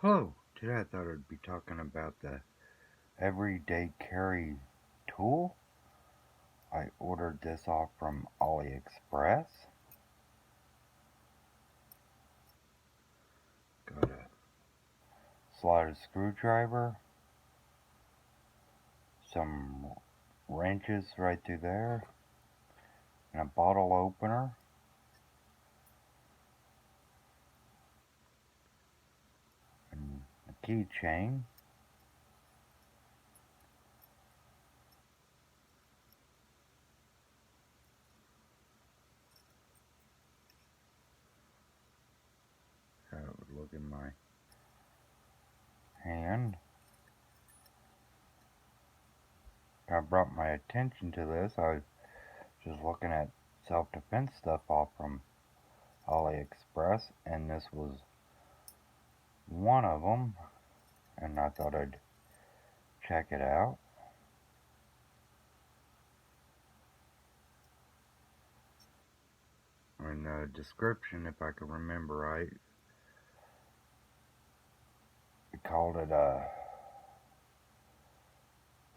Hello, today I thought I'd be talking about the everyday carry tool. I ordered this off from AliExpress. Got a slotted screwdriver, some wrenches right through there, and a bottle opener, and a keychain. How it would look in my hand. I brought my attention to this. I was just looking at self-defense stuff off from AliExpress, and this was one of them, and I thought I'd check it out. In the description, if I can remember right, it called it a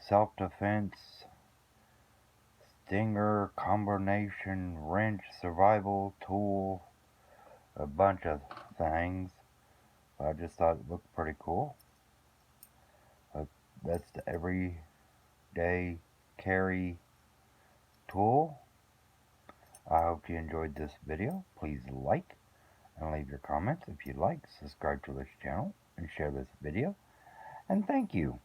self-defense stinger combination wrench survival tool, a bunch of things. I just thought it looked pretty cool. That's the everyday carry tool. I hope you enjoyed this video. Please like and leave your comments if you'd like. Subscribe to this channel and share this video. And thank you.